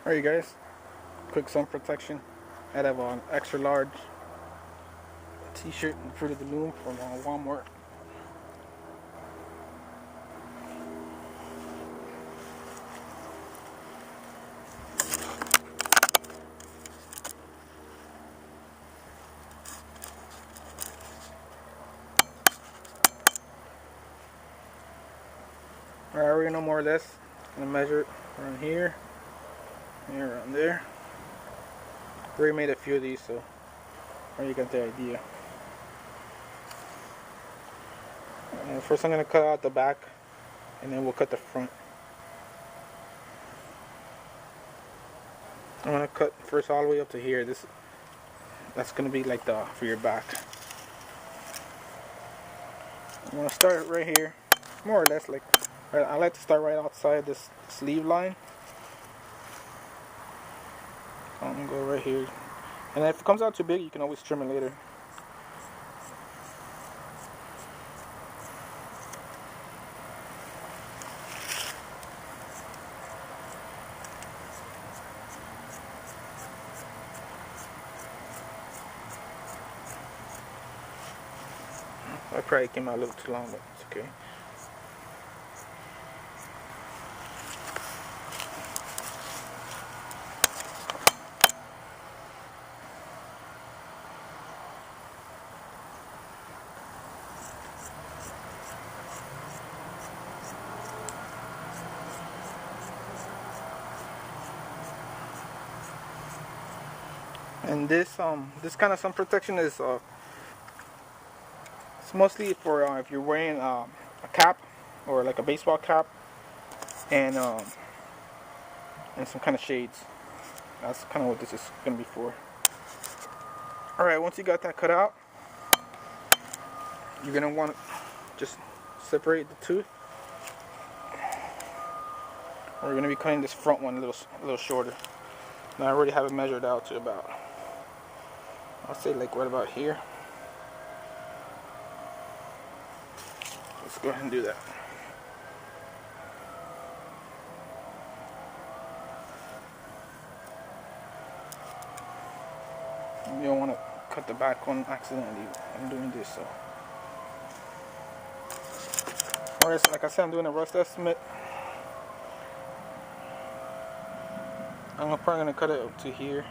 Alright guys, quick sun protection. I have an extra large t-shirt and Fruit of the Loom from Walmart. Alright, I already know more or less. I'm gonna measure it around here and around there. I already made a few of these, so I already got the idea. First I'm gonna cut out the back and then we'll cut the front. I'm gonna cut first all the way up to here. That's gonna be like for your back. I'm gonna start right here, more or less like I like to start right outside this sleeve line. I'm gonna go right here, and if it comes out too big, you can always trim it later. I probably came out a little too long, but it's okay. And this kind of sun protection is it's mostly for if you're wearing a cap or like a baseball cap and some kind of shades. That's kind of what this is gonna be for. All right, once you got that cut out, you're gonna want to just separate the tooth. We're gonna be cutting this front one a little shorter. Now I already have it measured out to about, I'll say like right about here. Let's go ahead and do that. You don't want to cut the back one accidentally. I'm doing this, so. Alright, so like I said, I'm doing a rough estimate. I'm probably gonna cut it up to here.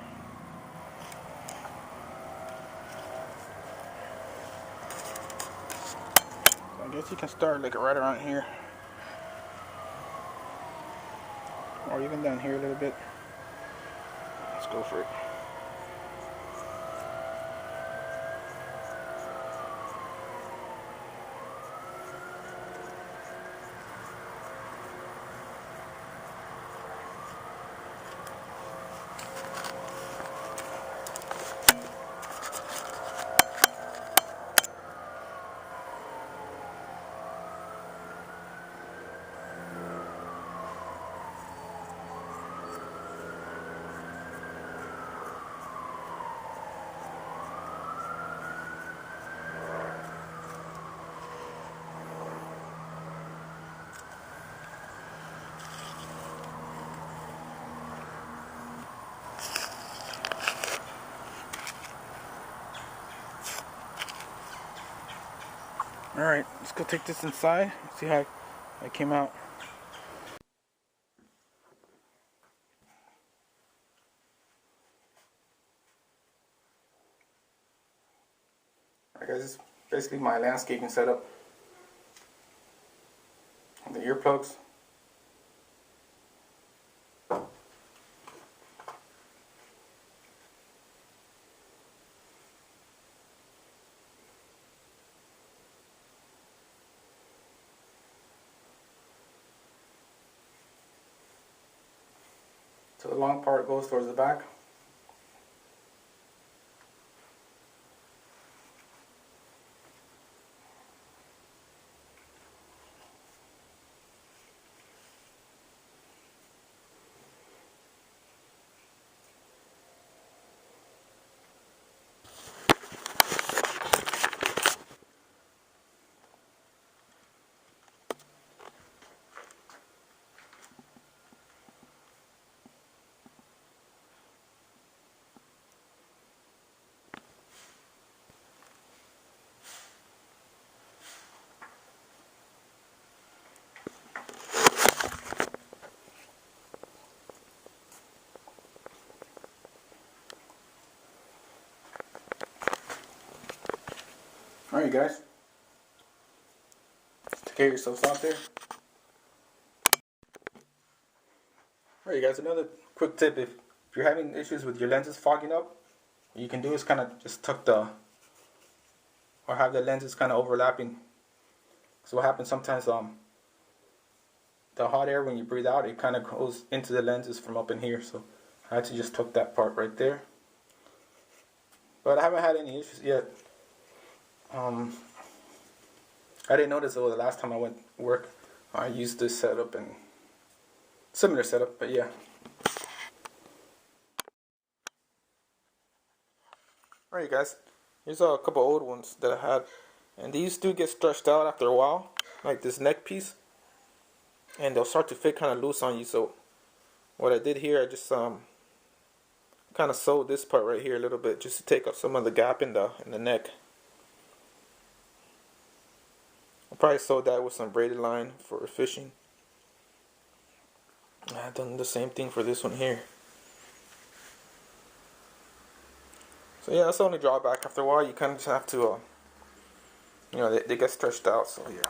So I guess you can start like right around here, or even down here a little bit. Let's go for it. Alright, let's go take this inside, see how it came out. Alright guys, this is basically my landscaping setup. The earplugs. So the long part goes towards the back. Alright guys, take care of yourselves out there. Alright guys, another quick tip, if you're having issues with your lenses fogging up, what you can do is kind of just tuck or have the lenses kind of overlapping. So what happens sometimes, the hot air when you breathe out, it kind of goes into the lenses from up in here. So I had to just tuck that part right there. But I haven't had any issues yet. I didn't notice though the last time I went to work, I used this setup and similar setup, but yeah. Alright guys, here's a couple old ones that I had, and these do get stretched out after a while, like this neck piece, and they'll start to fit kind of loose on you. So what I did here, I just kind of sewed this part right here a little bit just to take up some of the gap in the neck. I probably sewed that with some braided line for fishing. I've done the same thing for this one here. So yeah, that's the only drawback. After a while, you kind of just have to, they get stretched out. So yeah.